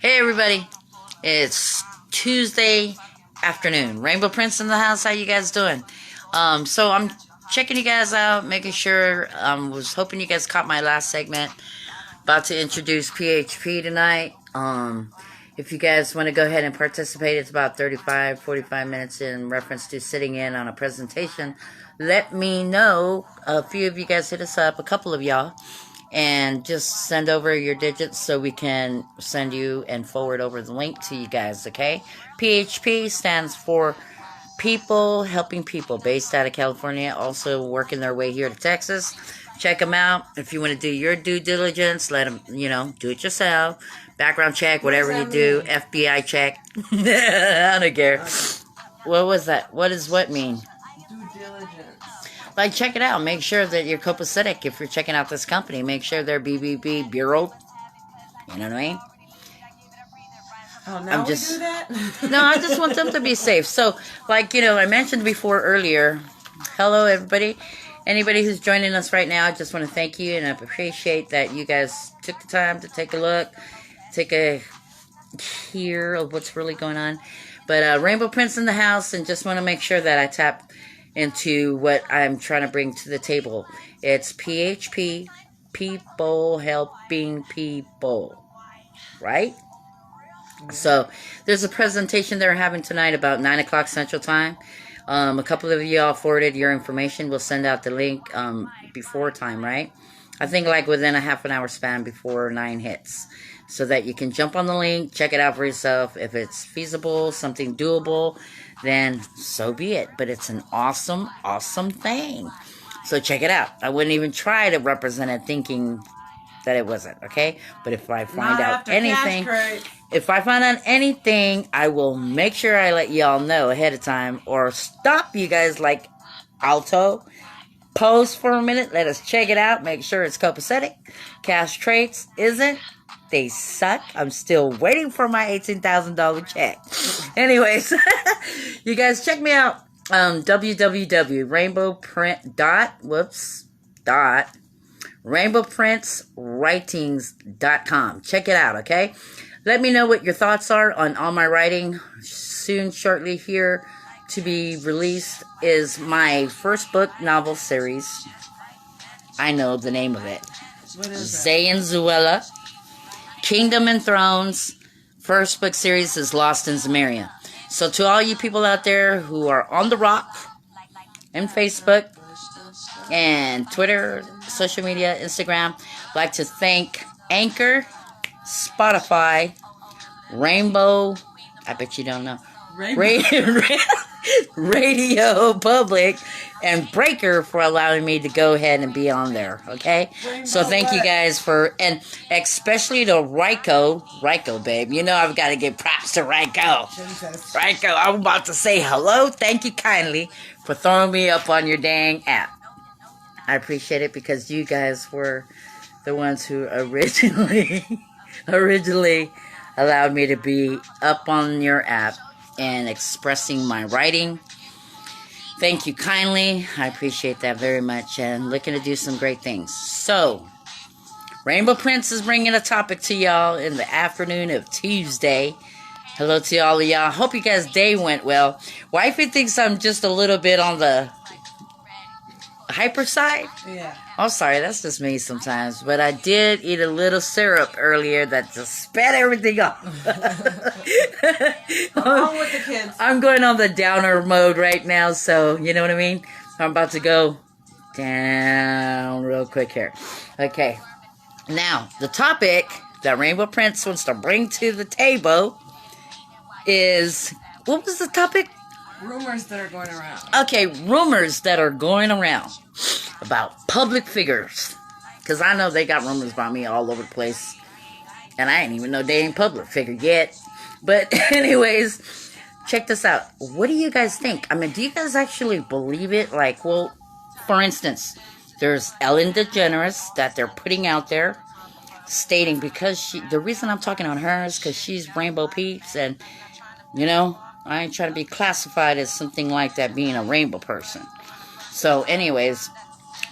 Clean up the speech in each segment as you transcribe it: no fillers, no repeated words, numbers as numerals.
Hey everybody, it's Tuesday afternoon. Rainbow Prince in the house. How you guys doing? So I'm checking you guys out, making sure. Was hoping you guys caught my last segment. About to introduce PHP tonight. If you guys want to go ahead and participate, it's about 45 minutes in reference to sitting in on a presentation. Let me know. A few of you guys hit us up, a couple of y'all. And just send over your digits so we can send you and forward over the link to you guys, okay? PHP stands for People Helping People, based out of California, also working their way here to Texas. Check them out. If you want to do your due diligence, let them, do it yourself. Background check, whatever you do. FBI check. I don't care. What was that? What does what mean? Due diligence. Like, check it out. Make sure that you're copacetic if you're checking out this company. Make sure they're BBB Bureau. You know what I mean? Oh, now we do that? No, I just want them to be safe. So, like, I mentioned before earlier, hello, everybody. Anybody who's joining us right now, I just want to thank you, and I appreciate that you guys took the time to take a look, take a hear of what's really going on. But Rainbow Prince in the house, and just want to make sure that I tap into what I'm trying to bring to the table. It's PHP, People Helping People, right? So there's a presentation they're having tonight about 9 o'clock Central Time. A couple of you all forwarded your information. We'll send out the link before time, right? I think like within a half an hour span before 9 hits, so that you can jump on the link, check it out for yourself. If it's feasible, something doable, then so be it. But it's an awesome, awesome thing. So check it out. I wouldn't even try to represent it thinking that it wasn't, okay? But if I find out anything, I will make sure I let y'all know ahead of time, or stop you guys like Alto. Pause for a minute. Let us check it out. Make sure it's copacetic. Cash traits isn't. They suck. I'm still waiting for my $18,000 check. Anyways, you guys check me out. rainbowprintswritings.com. Check it out, okay? Let me know what your thoughts are on all my writing. Soon, shortly here to be released is my first book novel series. I know the name of it. What is Zayenzuela. Kingdom and Thrones. First book series is Lost in Samaria. So to all you people out there who are on the rock and Facebook and Twitter, social media, Instagram, I'd like to thank Anchor, Spotify, Rainbow, I bet you don't know, Radio Public, and Breaker for allowing me to go ahead and be on there, okay? So thank you guys for, and especially to Ryko, babe. I've got to give props to Ryko. Ryko, I'm about to say hello. Thank you kindly for throwing me up on your dang app. I appreciate it, because you guys were the ones who originally allowed me to be up on your app and expressing my writing. Thank you kindly. I appreciate that very much, and looking to do some great things. So, Rainbow Prince is bringing a topic to y'all in the afternoon of Tuesday. Hello to all of y'all. Hope you guys' day went well. Wifey thinks I'm just a little bit on the hyper side. Yeah. I'm sorry, that's just me sometimes. But I did eat a little syrup earlier that just spat everything off. Along with the kids. I'm going on the downer mode right now, so you know what I mean? I'm about to go down real quick here. Okay. Now, the topic that Rainbow Prince wants to bring to the table is... What was the topic? Rumors that are going around. Okay, rumors that are going around about public figures. Because I know they got rumors about me all over the place. And I ain't even know they ain't public figure yet. But anyways, check this out. What do you guys think? I mean, do you guys actually believe it? Like, well, for instance, there's Ellen DeGeneres that they're putting out there stating, because the reason I'm talking on her is because she's Rainbow Peeps, and, I ain't trying to be classified as something like that, being a rainbow person. So anyways,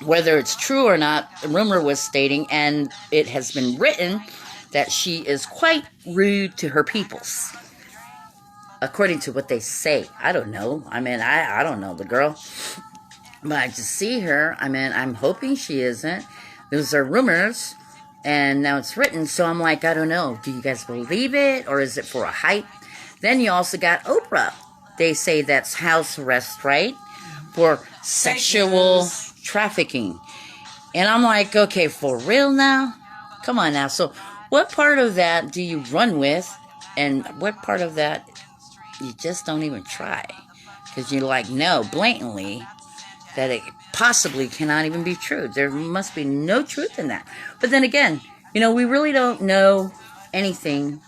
whether it's true or not, the rumor was stating, and it has been written that she is quite rude to her peoples. According to what they say. I don't know. I mean, I don't know the girl. But I just see her. I mean, I'm hoping she isn't. Those are rumors. And now it's written. So I'm like, I don't know. Do you guys believe it? Or is it for a hype? Then you also got Oprah. They say that's house arrest, right? For sexual trafficking. And I'm like, okay, for real now? Come on now. So what part of that do you run with? And what part of that you just don't even try? Because you're like, no, blatantly, that it possibly cannot even be true. There must be no truth in that. But then again, you know, we really don't know anything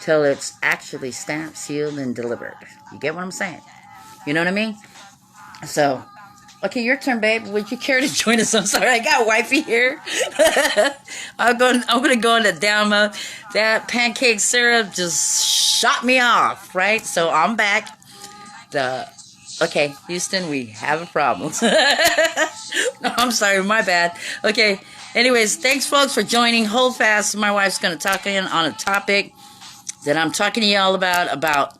till it's actually stamped, sealed, and delivered. You get what I'm saying? You know what I mean? So, okay, your turn, babe. Would you care to join us? I'm sorry, I got wifey here. I'm gonna go into down mode. That pancake syrup just shot me off, right? So I'm back. Okay, Houston, we have a problem. No, I'm sorry, my bad. Okay, anyways, thanks, folks, for joining. Hold fast. My wife's gonna talk in on a topic that I'm talking to y'all about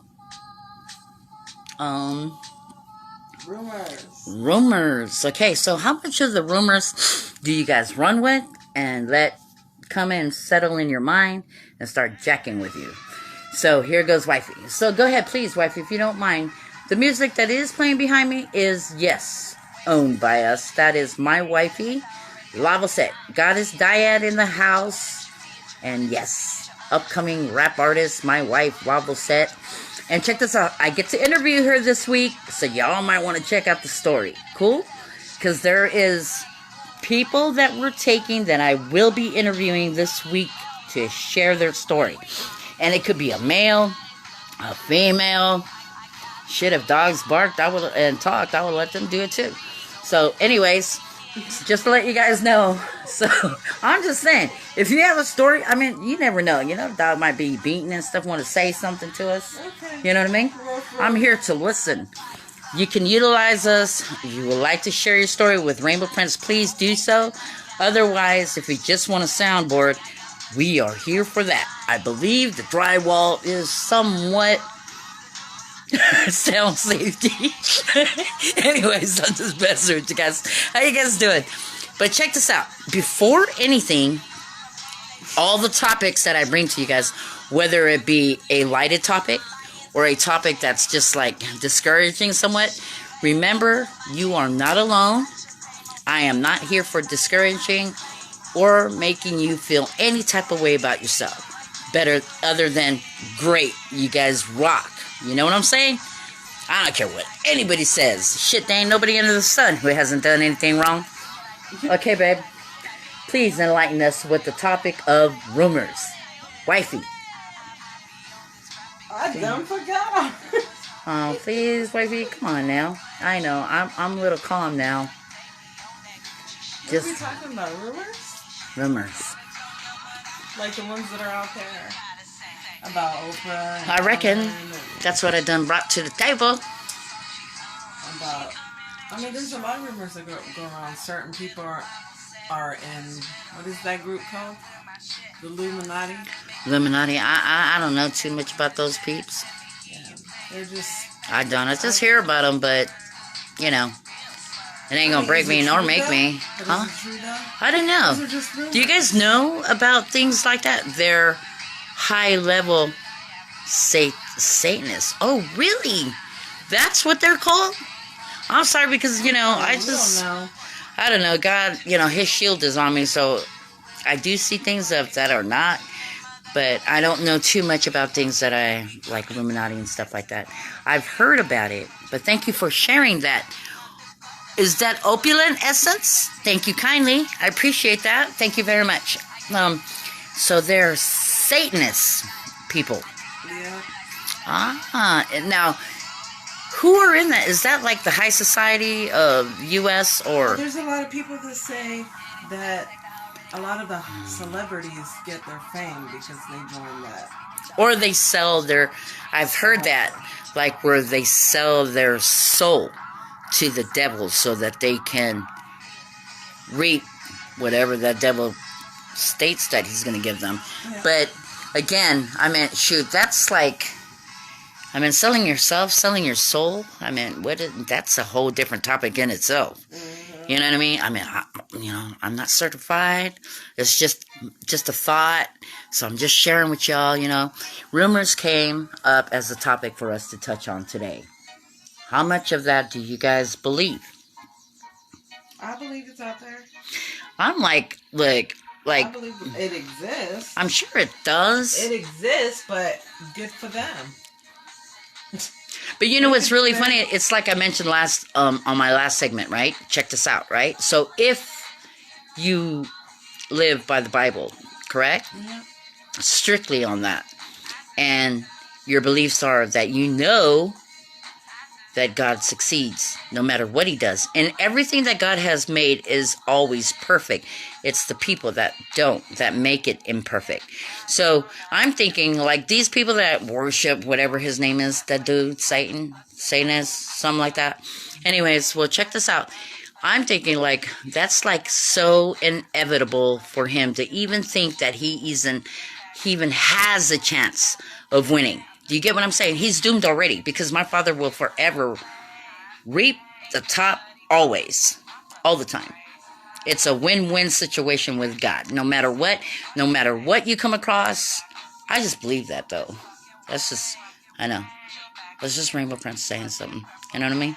rumors. Okay, so how much of the rumors do you guys run with and let come and settle in your mind and start jacking with you? So here goes wifey. So go ahead, please, wifey, if you don't mind. The music that is playing behind me is, yes, owned by us. That is my wifey, Lava Set. Goddess Dyad in the house. And yes, upcoming rap artist, my wife, Lava Set. And check this out. I get to interview her this week, so y'all might want to check out the story. Cool? Because there is people that we're taking that I will be interviewing this week to share their story. And it could be a male, a female. Shit, if dogs barked and talked, I would let them do it too. So anyways, just to let you guys know. So I'm just saying, if you have a story, I mean, you never know. You know, the dog might be beaten and stuff, want to say something to us. Okay. You know what I mean? I'm here to listen. You can utilize us. If you would like to share your story with Rainbow Prince, please do so. Otherwise, if you just want a soundboard, we are here for that. I believe the drywall is somewhat sound safety. Anyways, I'm just messing with you guys. How you guys doing? But check this out. Before anything, all the topics that I bring to you guys, whether it be a lighted topic or a topic that's just like discouraging somewhat, remember, you are not alone. I am not here for discouraging or making you feel any type of way about yourself. Better, other than, great, you guys rock. You know what I'm saying? I don't care what anybody says. Shit, there ain't nobody under the sun who hasn't done anything wrong. Okay, babe. Please enlighten us with the topic of rumors. Wifey. I done forgot. Oh, please, wifey. Come on now. I know. I'm a little calm now. What are we talking about? Rumors? Rumors. Like the ones that are out there about Oprah. And I reckon that's what I done brought to the table. I mean, there's a lot of rumors that go around. Certain people are in, what is that group called? The Illuminati? Illuminati. I don't know too much about those peeps. Yeah, they're just... I don't. I just hear about them, but, you know, it ain't gonna break me nor make me. Huh? I don't know. Do you guys know about things like that? They're high-level Satanists. Oh, really? That's what they're called? I'm sorry, because, you know, I don't know. God, you know, his shield is on me, so I do see things that are not, but I don't know too much about things that I, like Illuminati and stuff like that. I've heard about it, but thank you for sharing that. Is that opulent essence? Thank you kindly. I appreciate that. Thank you very much. So they're Satanist people. Yeah. Now, who are in that? Is that like the high society of U.S. or? Well, there's a lot of people that say that a lot of the celebrities get their fame because they join that. Or they sell their, I've heard that, like where they sell their soul to the devil so that they can reap whatever that devil states that he's going to give them. Yeah. But again, I mean, shoot, that's like, I mean, selling yourself, selling your soul. I mean, that's a whole different topic in itself. You know what I mean? I mean, I'm not certified. It's just a thought. So I'm just sharing with y'all, Rumors came up as a topic for us to touch on today. How much of that do you guys believe? I believe it's out there. I'm like, I believe it exists. I'm sure it does. It exists, but good for them. But you know what's really funny? It's like I mentioned on my last segment, right? Check this out, right? So if you live by the Bible, correct? Yeah. Strictly on that, and your beliefs are that that God succeeds no matter what he does. And everything that God has made is always perfect. It's the people that don't, that make it imperfect. So I'm thinking like these people that worship whatever his name is, that dude, Satan is, something like that. Anyways, well, check this out. I'm thinking like that's like so inevitable for him to even think that he even has a chance of winning. Do you get what I'm saying? He's doomed already because my Father will forever reap the top always, all the time. It's a win-win situation with God. No matter what you come across. I just believe that though. I know. That's just Rainbow Prince saying something. You know what I mean?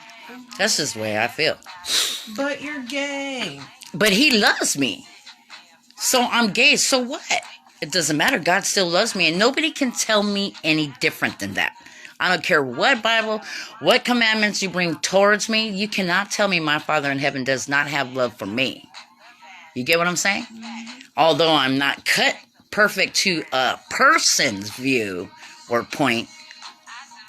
That's just the way I feel. But you're gay. But he loves me. So I'm gay. So what? It doesn't matter. God still loves me. And nobody can tell me any different than that. I don't care what Bible, what commandments you bring towards me. You cannot tell me my Father in heaven does not have love for me. You get what I'm saying? Although I'm not cut perfect to a person's view or point,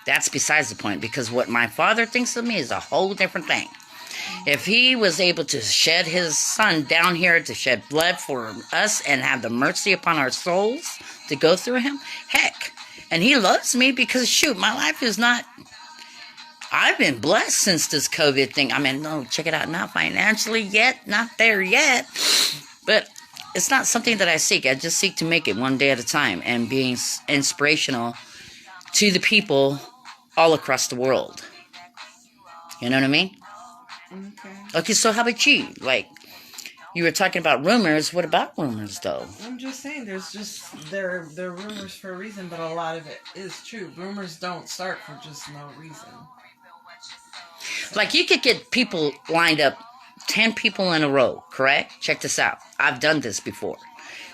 that's besides the point. Because what my Father thinks of me is a whole different thing. If he was able to shed his son down here to shed blood for us and have the mercy upon our souls to go through him, heck. And he loves me because, shoot, my life is not... I've been blessed since this COVID thing. I mean, no, check it out. Not financially yet. Not there yet. But it's not something that I seek. I just seek to make it one day at a time and being inspirational to the people all across the world. You know what I mean? Okay, so how about you? Like, you were talking about rumors. What about rumors, though? I'm just saying, they're rumors for a reason, but a lot of it is true. Rumors don't start for just no reason. Like, you could get people lined up, 10 people in a row, correct? Check this out. I've done this before.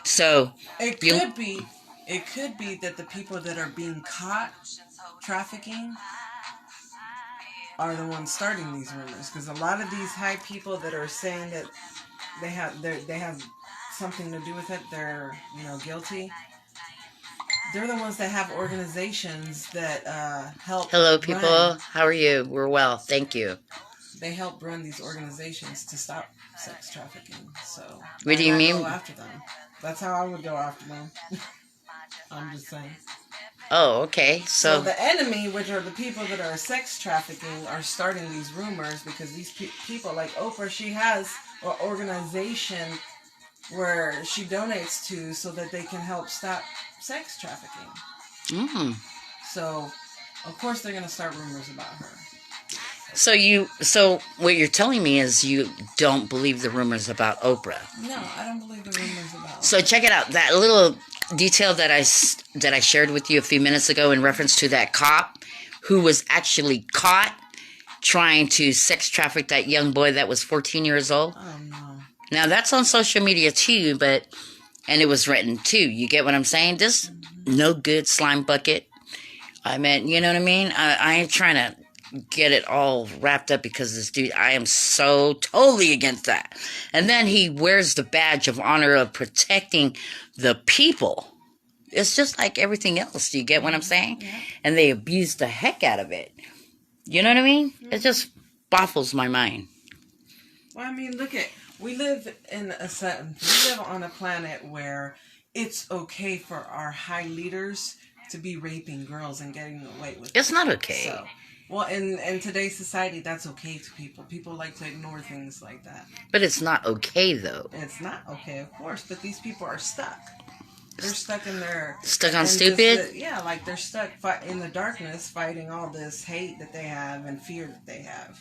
So, it could be that the people that are being caught trafficking are the ones starting these rumors, because a lot of these high people that are saying that they have something to do with it, they're guilty. They're the ones that have organizations that help. Hello, people. How are you? We're well, thank you. They help run these organizations to stop sex trafficking. So what do you mean? Go after them. That's how I would go after them. I'm just saying. Oh, okay. So the enemy, which are the people that are sex trafficking, are starting these rumors because these people, like Oprah, she has an organization where she donates to so that they can help stop sex trafficking. So, of course, they're going to start rumors about her. So what you're telling me is you don't believe the rumors about Oprah? No, I don't believe the rumors about Oprah. So check it out. That little detail that I shared with you a few minutes ago in reference to that cop who was actually caught trying to sex traffic that young boy that was 14 years old. Oh, no. Now, that's on social media too, and it was written too. You get what I'm saying? This no good slime bucket. I mean, you know what I mean? I ain't trying to get it all wrapped up because this dude, I am so totally against that. And then he wears the badge of honor of protecting the people. It's just like everything else. Do you get what I'm saying? Yeah. And they abuse the heck out of it. You know what I mean? It just baffles my mind. Well, I mean, we live on a planet where it's okay for our high leaders to be raping girls and getting away with it. It's not okay. So, Well, in today's society, that's okay to people. People like to ignore things like that. But it's not okay, though. It's not okay, of course, but these people are stuck. They're stuck in their... Stuck on stupid? Like they're stuck in the darkness fighting all this hate that they have and fear that they have.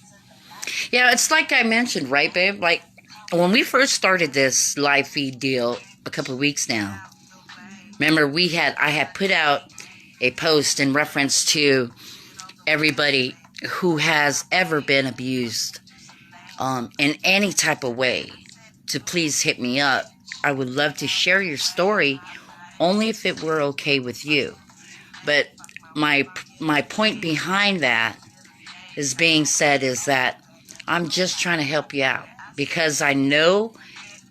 Yeah, it's like I mentioned, right, babe? Like, when we first started this live feed deal a couple of weeks now, remember I had put out a post in reference to everybody who has ever been abused in any type of way to please hit me up. I would love to share your story only if it were okay with you. But my point behind that is being said is that I'm just trying to help you out because I know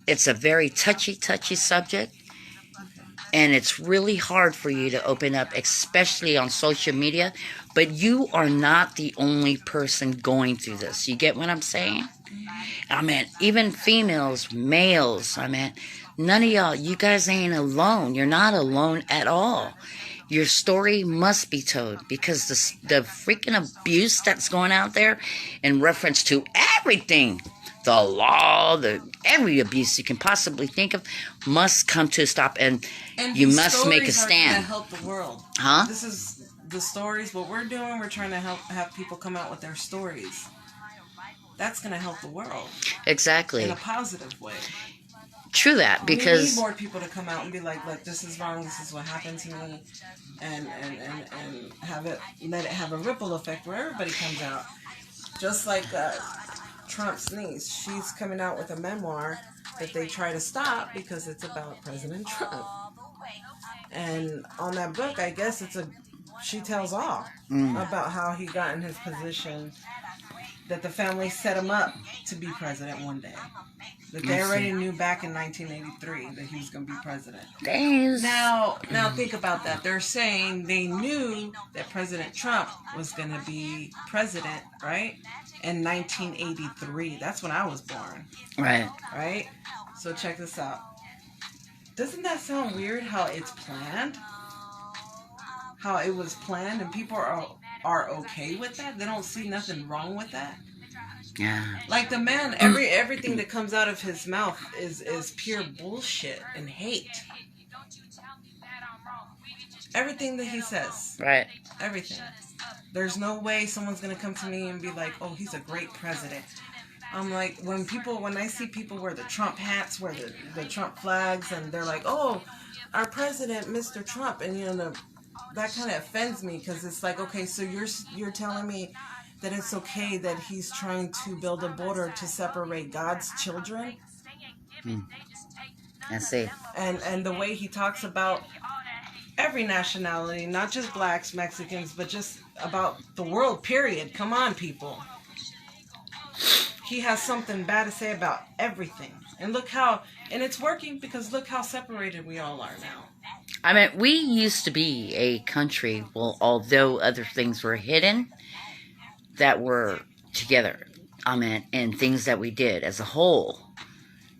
it's a very touchy subject and it's really hard for you to open up, especially on social media. But you are not the only person going through this. You get what I'm saying? I mean, even females, males, I mean, none of y'all, you guys ain't alone. You're not alone at all. Your story must be told because the freaking abuse that's going out there in reference to everything, the law, every abuse you can possibly think of must come to a stop, and you must make a stand. To help the world. Huh? This is the stories. What we're doing, we're trying to have people come out with their stories. That's going to help the world. Exactly. In a positive way. True that, because... We need more people to come out and be like, look, this is wrong, this is what happened to me, and let it have a ripple effect where everybody comes out. Just like Trump's niece, she's coming out with a memoir that they try to stop because it's about President Trump. And on that book, I guess she tells all about how he got in his position, that the family set him up to be president one day. That they already knew back in 1983 that he was going to be president. Now think about that. They're saying they knew that President Trump was going to be president, right? In 1983. That's when I was born. Right. Right? So check this out. Doesn't that sound weird how it's planned? How it was planned and people are okay with that? They don't see nothing wrong with that? Yeah. Like the man, everything that comes out of his mouth is pure bullshit and hate. Everything that he says. Right. Everything. There's no way someone's going to come to me and be like, oh, he's a great president. I'm like, when I see people wear the Trump hats, wear the Trump flags, and they're like, oh, our president, Mr. Trump, and that kind of offends me because it's like, okay, so you're telling me that it's okay that he's trying to build a border to separate God's children? I see. And the way he talks about every nationality, not just blacks, Mexicans, but just about the world, period. Come on, people. He has something bad to say about everything. And it's working because look how separated we all are now. I mean, we used to be a country, well, although other things were hidden, that were together. I mean, and things that we did as a whole.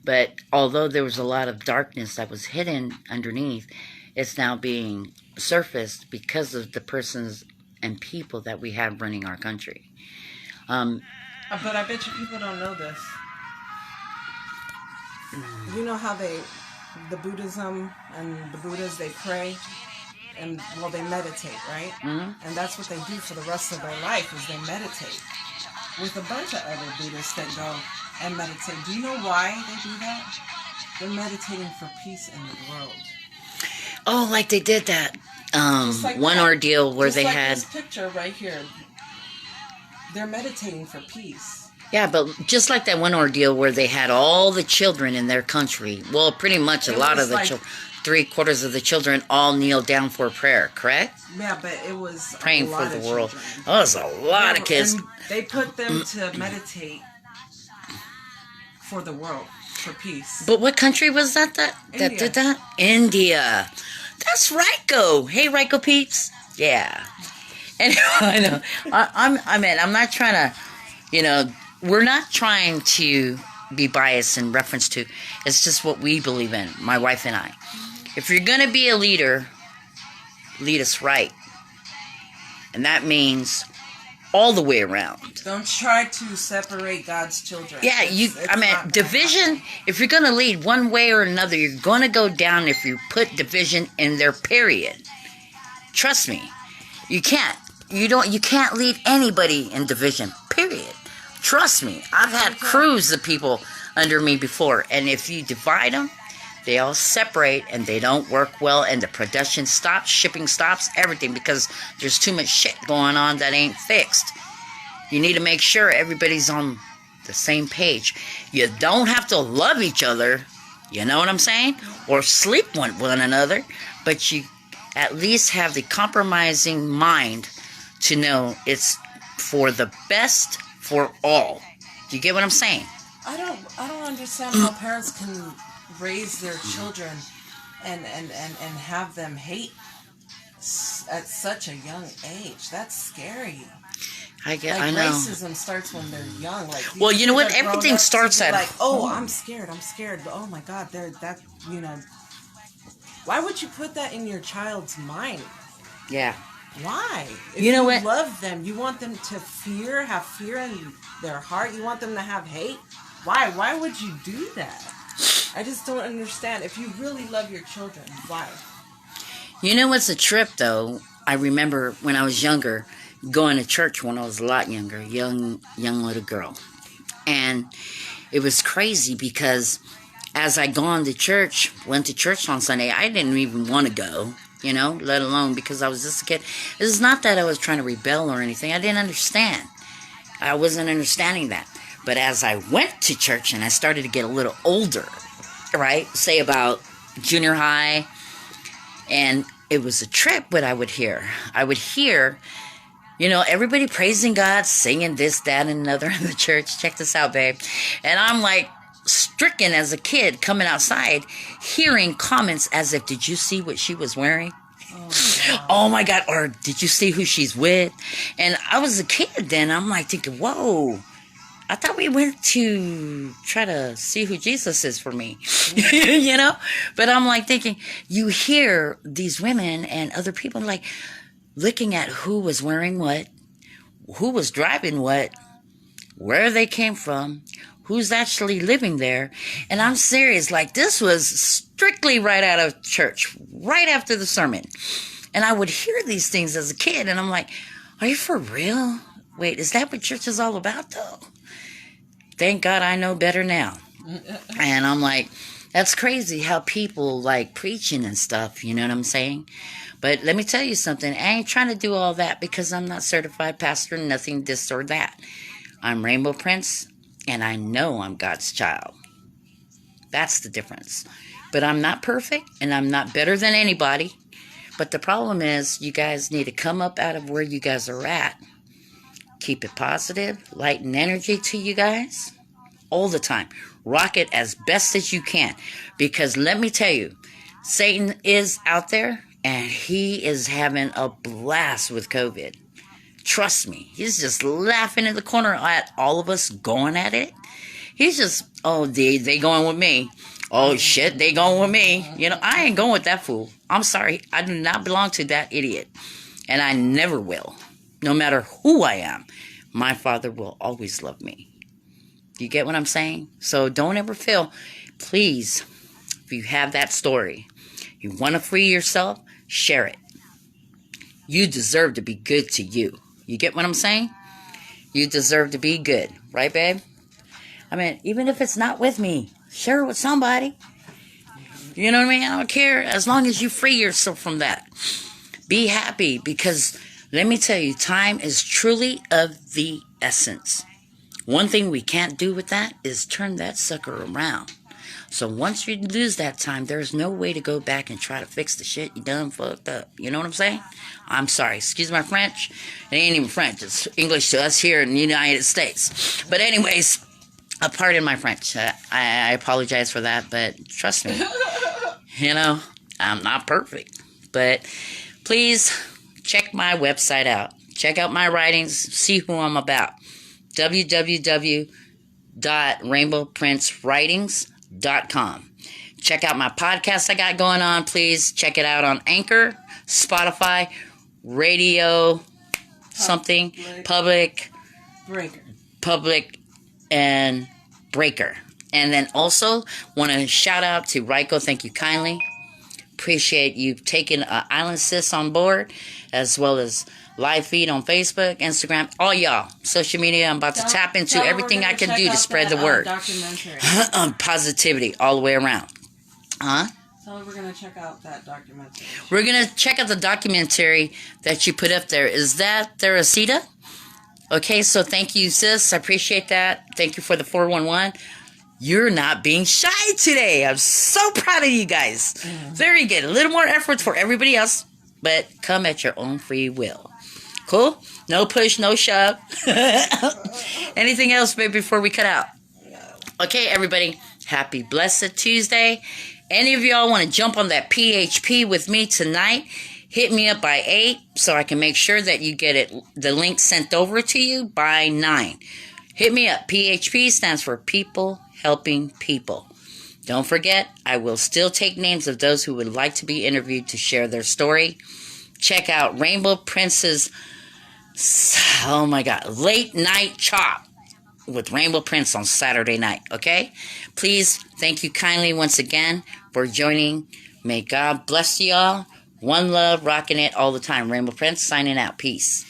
But although there was a lot of darkness that was hidden underneath, it's now being surfaced because of the persons and people that we have running our country. But I bet you people don't know this. You know how the Buddhism and the Buddhas, they pray and, well, they meditate, right? Mm-hmm. And that's what they do for the rest of their life is they meditate. With a bunch of other Buddhists that go and meditate. Do you know why they do that? They're meditating for peace in the world. Oh, like they did that one ordeal where they had... Just like this picture right here. They're meditating for peace. Yeah, but just like that one ordeal where they had all the children in their country. Well, pretty much a lot of the children, 3/4 of the children all kneel down for prayer, correct? Yeah, but it was praying a lot for the of world. children. Oh, it's a lot of kids. And they put them to meditate for the world, for peace. But what country was that did that? India. That's Ryko. Hey, Ryko peeps. Yeah. And I know. I'm not trying to, we're not trying to be biased in reference to, it's just what we believe in, my wife and I. If you're going to be a leader, lead us right. And that means all the way around. Don't try to separate God's children. Yeah, division, if you're going to lead one way or another, you're going to go down if you put division in there, period. Trust me. You can't. You can't lead anybody in division, period. Trust me. I've had crews of people under me before, and if you divide them, they all separate and they don't work well, and the production stops, shipping stops, everything, because there's too much shit going on that ain't fixed. You need to make sure everybody's on the same page. You don't have to love each other, you know what I'm saying? Or sleep with one another, but you at least have the compromising mind to know it's for the best for all. Do you get what I'm saying? I don't understand how parents can raise their children and have them hate at such a young age. That's scary. I know. Racism starts when they're young. Well, you know what? Everything starts at I'm scared. Oh my God, why would you put that in your child's mind? Yeah. Why? If you know what? Love them. You want them to have fear in their heart. You want them to have hate. Why? Why would you do that? I just don't understand. If you really love your children, why? You know what's a trip, though? I remember when I was younger, going to church when I was a lot younger, young little girl. And it was crazy because as I went to church on Sunday, I didn't even want to go, let alone because I was just a kid. It's not that I was trying to rebel or anything. I didn't understand. I wasn't understanding that. But as I went to church and I started to get a little older, right, say about junior high, and it was a trip what I would hear. I would hear, everybody praising God, singing this, that, and another in the church. Check this out, babe. And I'm like stricken as a kid coming outside, hearing comments as if, did you see what she was wearing? Oh my God. Or did you see who she's with? And I was a kid then. I'm like thinking, whoa. I thought we went to try to see who Jesus is for me, But I'm like thinking, you hear these women and other people like looking at who was wearing what, who was driving what, where they came from, who's actually living there. And I'm serious, like this was strictly right out of church, right after the sermon. And I would hear these things as a kid and I'm like, are you for real? Wait, is that what church is all about though? Thank God I know better now. And I'm like, that's crazy how people like preaching and stuff, you know what I'm saying? But let me tell you something. I ain't trying to do all that because I'm not certified pastor, nothing this or that. I'm RainbowPrince, and I know I'm God's child. That's the difference. But I'm not perfect, and I'm not better than anybody. But the problem is, you guys need to come up out of where you guys are at. Keep it positive, light and energy to you guys all the time. Rock it as best as you can. Because let me tell you, Satan is out there and he is having a blast with COVID. Trust me. He's just laughing in the corner at all of us going at it. He's just, they going with me. Oh shit, they going with me. I ain't going with that fool. I'm sorry. I do not belong to that idiot. And I never will. No matter who I am, my Father will always love me. You get what I'm saying? So don't ever feel, please, if you have that story, you want to free yourself, share it. You deserve to be good to you. You get what I'm saying? You deserve to be good. Right, babe? I mean, even if it's not with me, share it with somebody. You know what I mean? I don't care. As long as you free yourself from that. Be happy because let me tell you, time is truly of the essence. One thing we can't do with that is turn that sucker around. So once you lose that time, there's no way to go back and try to fix the shit you done fucked up. You know what I'm saying? I'm sorry. Excuse my French. It ain't even French. It's English to us here in the United States. But anyways, pardon my French. I apologize for that, but trust me. I'm not perfect. But please check my website out. Check out my writings. See who I'm about. www.RainbowPrinceWritings.com. Check out my podcast I got going on. Please check it out on Anchor, Spotify, Radio, something. Public. Breaker. Public and Breaker. And then also want to shout out to Ryko. Thank you kindly. Appreciate you taking Island Sis on board, as well as live feed on Facebook, Instagram, all y'all. Social media, I'm about to tap into everything I can do to spread the word. Positivity all the way around. Huh? So we're going to check out that documentary. We're going to check out the documentary that you put up there. Is that Theresita? Okay, so thank you, sis. I appreciate that. Thank you for the 411. You're not being shy today. I'm so proud of you guys. Very good. A little more effort for everybody else, but come at your own free will. Cool? No push, no shove. Anything else, babe, before we cut out? Okay, everybody. Happy Blessed Tuesday. Any of y'all want to jump on that PHP with me tonight? Hit me up by 8 so I can make sure that you get the link sent over to you by 9. Hit me up. PHP stands for People Helping People. Don't forget, I will still take names of those who would like to be interviewed to share their story. Check out RainbowPrince's, oh my God, Late Night Chop with RainbowPrince on Saturday night, okay? Please, thank you kindly once again for joining. May God bless you all. One love, rocking it all the time. RainbowPrince signing out. Peace.